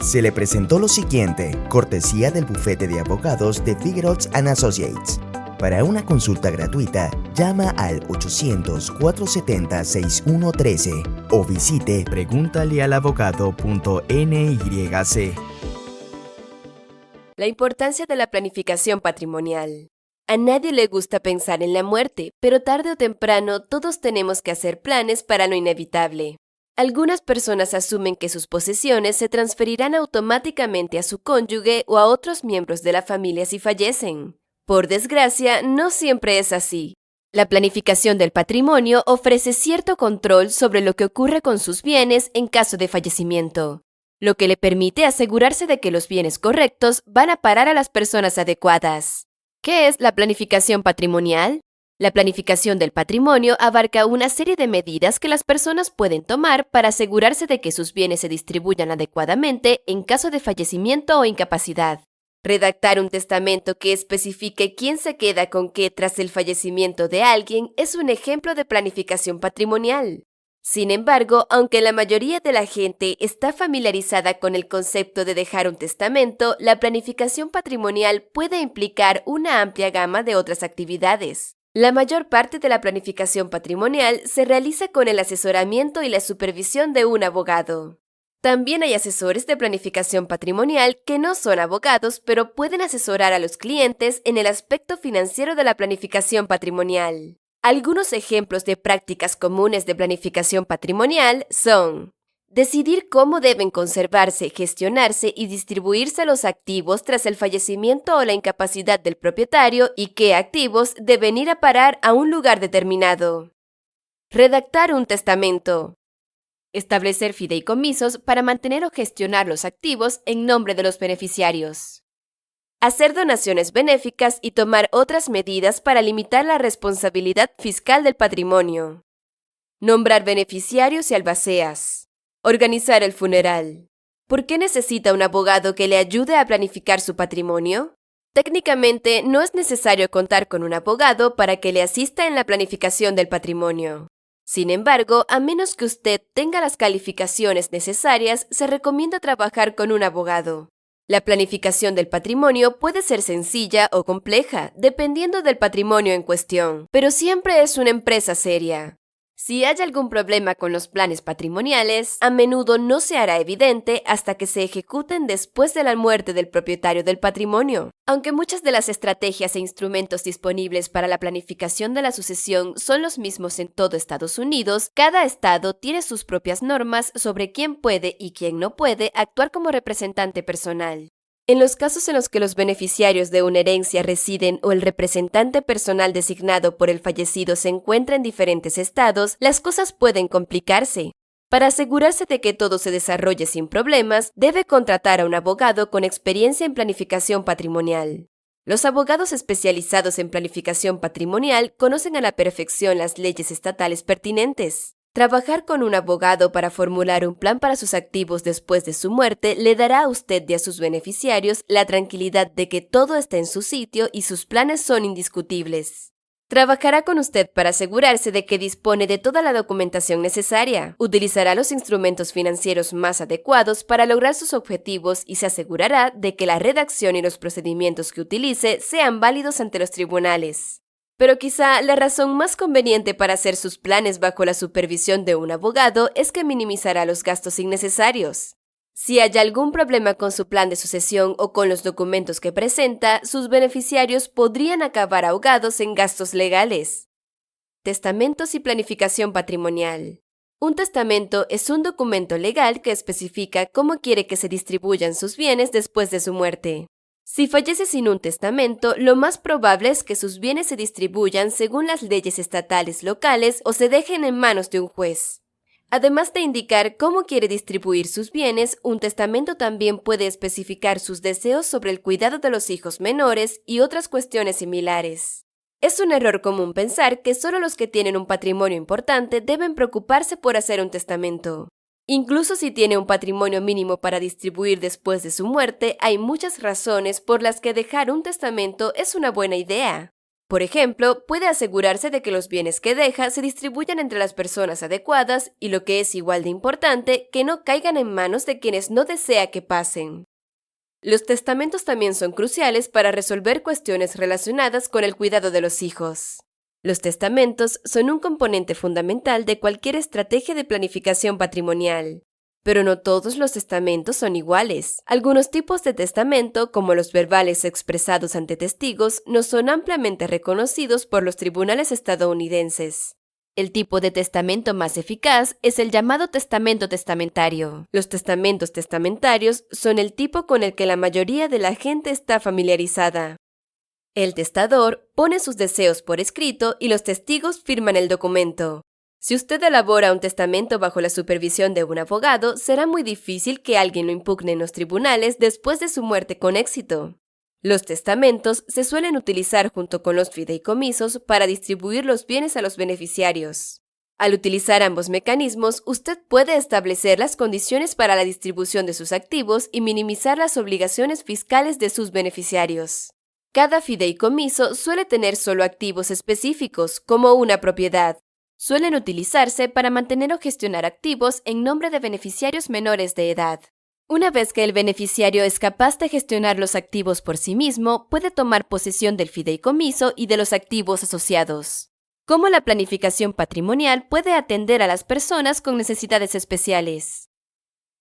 Se le presentó lo siguiente, cortesía del bufete de abogados de Figueroa Associates. Para una consulta gratuita, llama al 800-470-6113 o visite preguntalealabogado.nyc. La importancia de la planificación patrimonial. A nadie le gusta pensar en la muerte, pero tarde o temprano todos tenemos que hacer planes para lo inevitable. Algunas personas asumen que sus posesiones se transferirán automáticamente a su cónyuge o a otros miembros de la familia si fallecen. Por desgracia, no siempre es así. La planificación del patrimonio ofrece cierto control sobre lo que ocurre con sus bienes en caso de fallecimiento, lo que le permite asegurarse de que los bienes correctos van a parar a las personas adecuadas. ¿Qué es la planificación patrimonial? La planificación del patrimonio abarca una serie de medidas que las personas pueden tomar para asegurarse de que sus bienes se distribuyan adecuadamente en caso de fallecimiento o incapacidad. Redactar un testamento que especifique quién se queda con qué tras el fallecimiento de alguien es un ejemplo de planificación patrimonial. Sin embargo, aunque la mayoría de la gente está familiarizada con el concepto de dejar un testamento, la planificación patrimonial puede implicar una amplia gama de otras actividades. La mayor parte de la planificación patrimonial se realiza con el asesoramiento y la supervisión de un abogado. También hay asesores de planificación patrimonial que no son abogados, pero pueden asesorar a los clientes en el aspecto financiero de la planificación patrimonial. Algunos ejemplos de prácticas comunes de planificación patrimonial son: decidir cómo deben conservarse, gestionarse y distribuirse los activos tras el fallecimiento o la incapacidad del propietario y qué activos deben ir a parar a un lugar determinado. Redactar un testamento. Establecer fideicomisos para mantener o gestionar los activos en nombre de los beneficiarios. Hacer donaciones benéficas y tomar otras medidas para limitar la responsabilidad fiscal del patrimonio. Nombrar beneficiarios y albaceas. Organizar el funeral. ¿Por qué necesita un abogado que le ayude a planificar su patrimonio? Técnicamente, no es necesario contar con un abogado para que le asista en la planificación del patrimonio. Sin embargo, a menos que usted tenga las calificaciones necesarias, se recomienda trabajar con un abogado. La planificación del patrimonio puede ser sencilla o compleja, dependiendo del patrimonio en cuestión, pero siempre es una empresa seria. Si hay algún problema con los planes patrimoniales, a menudo no se hará evidente hasta que se ejecuten después de la muerte del propietario del patrimonio. Aunque muchas de las estrategias e instrumentos disponibles para la planificación de la sucesión son los mismos en todo Estados Unidos, cada estado tiene sus propias normas sobre quién puede y quién no puede actuar como representante personal. En los casos en los que los beneficiarios de una herencia residen o el representante personal designado por el fallecido se encuentra en diferentes estados, las cosas pueden complicarse. Para asegurarse de que todo se desarrolle sin problemas, debe contratar a un abogado con experiencia en planificación patrimonial. Los abogados especializados en planificación patrimonial conocen a la perfección las leyes estatales pertinentes. Trabajar con un abogado para formular un plan para sus activos después de su muerte le dará a usted y a sus beneficiarios la tranquilidad de que todo está en su sitio y sus planes son indiscutibles. Trabajará con usted para asegurarse de que dispone de toda la documentación necesaria. Utilizará los instrumentos financieros más adecuados para lograr sus objetivos y se asegurará de que la redacción y los procedimientos que utilice sean válidos ante los tribunales. Pero quizá la razón más conveniente para hacer sus planes bajo la supervisión de un abogado es que minimizará los gastos innecesarios. Si hay algún problema con su plan de sucesión o con los documentos que presenta, sus beneficiarios podrían acabar ahogados en gastos legales. Testamentos y planificación patrimonial. Un testamento es un documento legal que especifica cómo quiere que se distribuyan sus bienes después de su muerte. Si fallece sin un testamento, lo más probable es que sus bienes se distribuyan según las leyes estatales locales o se dejen en manos de un juez. Además de indicar cómo quiere distribuir sus bienes, un testamento también puede especificar sus deseos sobre el cuidado de los hijos menores y otras cuestiones similares. Es un error común pensar que solo los que tienen un patrimonio importante deben preocuparse por hacer un testamento. Incluso si tiene un patrimonio mínimo para distribuir después de su muerte, hay muchas razones por las que dejar un testamento es una buena idea. Por ejemplo, puede asegurarse de que los bienes que deja se distribuyan entre las personas adecuadas y, lo que es igual de importante, que no caigan en manos de quienes no desea que pasen. Los testamentos también son cruciales para resolver cuestiones relacionadas con el cuidado de los hijos. Los testamentos son un componente fundamental de cualquier estrategia de planificación patrimonial. Pero no todos los testamentos son iguales. Algunos tipos de testamento, como los verbales expresados ante testigos, no son ampliamente reconocidos por los tribunales estadounidenses. El tipo de testamento más eficaz es el llamado testamento testamentario. Los testamentos testamentarios son el tipo con el que la mayoría de la gente está familiarizada. El testador pone sus deseos por escrito y los testigos firman el documento. Si usted elabora un testamento bajo la supervisión de un abogado, será muy difícil que alguien lo impugne en los tribunales después de su muerte con éxito. Los testamentos se suelen utilizar junto con los fideicomisos para distribuir los bienes a los beneficiarios. Al utilizar ambos mecanismos, usted puede establecer las condiciones para la distribución de sus activos y minimizar las obligaciones fiscales de sus beneficiarios. Cada fideicomiso suele tener solo activos específicos, como una propiedad. Suelen utilizarse para mantener o gestionar activos en nombre de beneficiarios menores de edad. Una vez que el beneficiario es capaz de gestionar los activos por sí mismo, puede tomar posesión del fideicomiso y de los activos asociados. ¿Cómo la planificación patrimonial puede atender a las personas con necesidades especiales?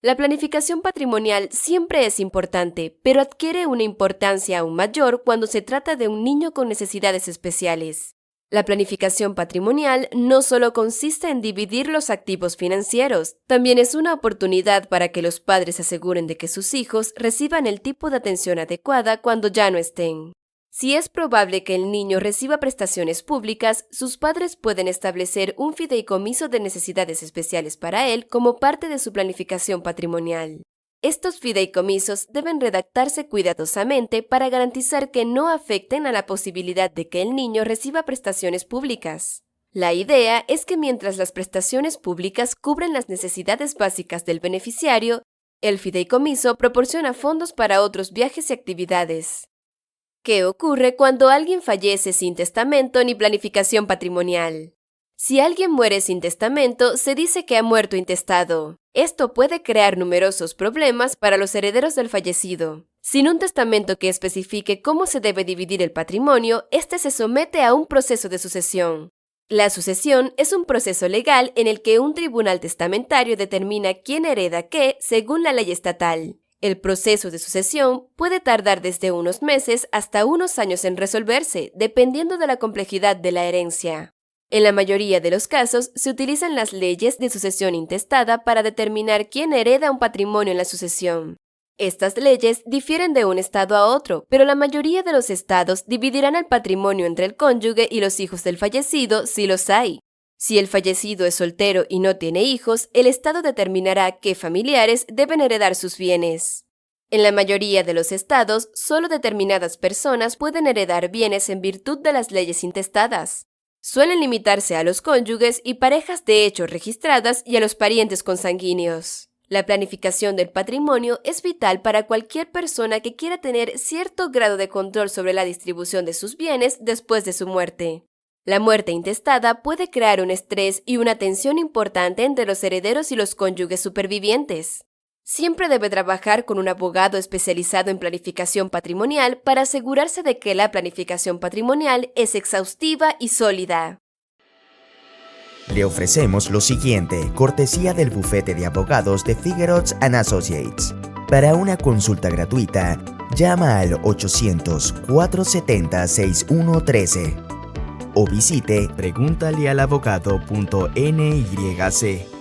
La planificación patrimonial siempre es importante, pero adquiere una importancia aún mayor cuando se trata de un niño con necesidades especiales. La planificación patrimonial no solo consiste en dividir los activos financieros, también es una oportunidad para que los padres aseguren de que sus hijos reciban el tipo de atención adecuada cuando ya no estén. Si es probable que el niño reciba prestaciones públicas, sus padres pueden establecer un fideicomiso de necesidades especiales para él como parte de su planificación patrimonial. Estos fideicomisos deben redactarse cuidadosamente para garantizar que no afecten a la posibilidad de que el niño reciba prestaciones públicas. La idea es que mientras las prestaciones públicas cubren las necesidades básicas del beneficiario, el fideicomiso proporciona fondos para otros viajes y actividades. ¿Qué ocurre cuando alguien fallece sin testamento ni planificación patrimonial? Si alguien muere sin testamento, se dice que ha muerto intestado. Esto puede crear numerosos problemas para los herederos del fallecido. Sin un testamento que especifique cómo se debe dividir el patrimonio, este se somete a un proceso de sucesión. La sucesión es un proceso legal en el que un tribunal testamentario determina quién hereda qué según la ley estatal. El proceso de sucesión puede tardar desde unos meses hasta unos años en resolverse, dependiendo de la complejidad de la herencia. En la mayoría de los casos, se utilizan las leyes de sucesión intestada para determinar quién hereda un patrimonio en la sucesión. Estas leyes difieren de un estado a otro, pero la mayoría de los estados dividirán el patrimonio entre el cónyuge y los hijos del fallecido si los hay. Si el fallecido es soltero y no tiene hijos, el estado determinará qué familiares deben heredar sus bienes. En la mayoría de los estados, solo determinadas personas pueden heredar bienes en virtud de las leyes intestadas. Suelen limitarse a los cónyuges y parejas de hecho registradas y a los parientes consanguíneos. La planificación del patrimonio es vital para cualquier persona que quiera tener cierto grado de control sobre la distribución de sus bienes después de su muerte. La muerte intestada puede crear un estrés y una tensión importante entre los herederos y los cónyuges supervivientes. Siempre debe trabajar con un abogado especializado en planificación patrimonial para asegurarse de que la planificación patrimonial es exhaustiva y sólida. Le ofrecemos lo siguiente, cortesía del bufete de abogados de Figueroa Associates. Para una consulta gratuita, llama al 800-470-6113 o visite preguntalealabogado.nyc.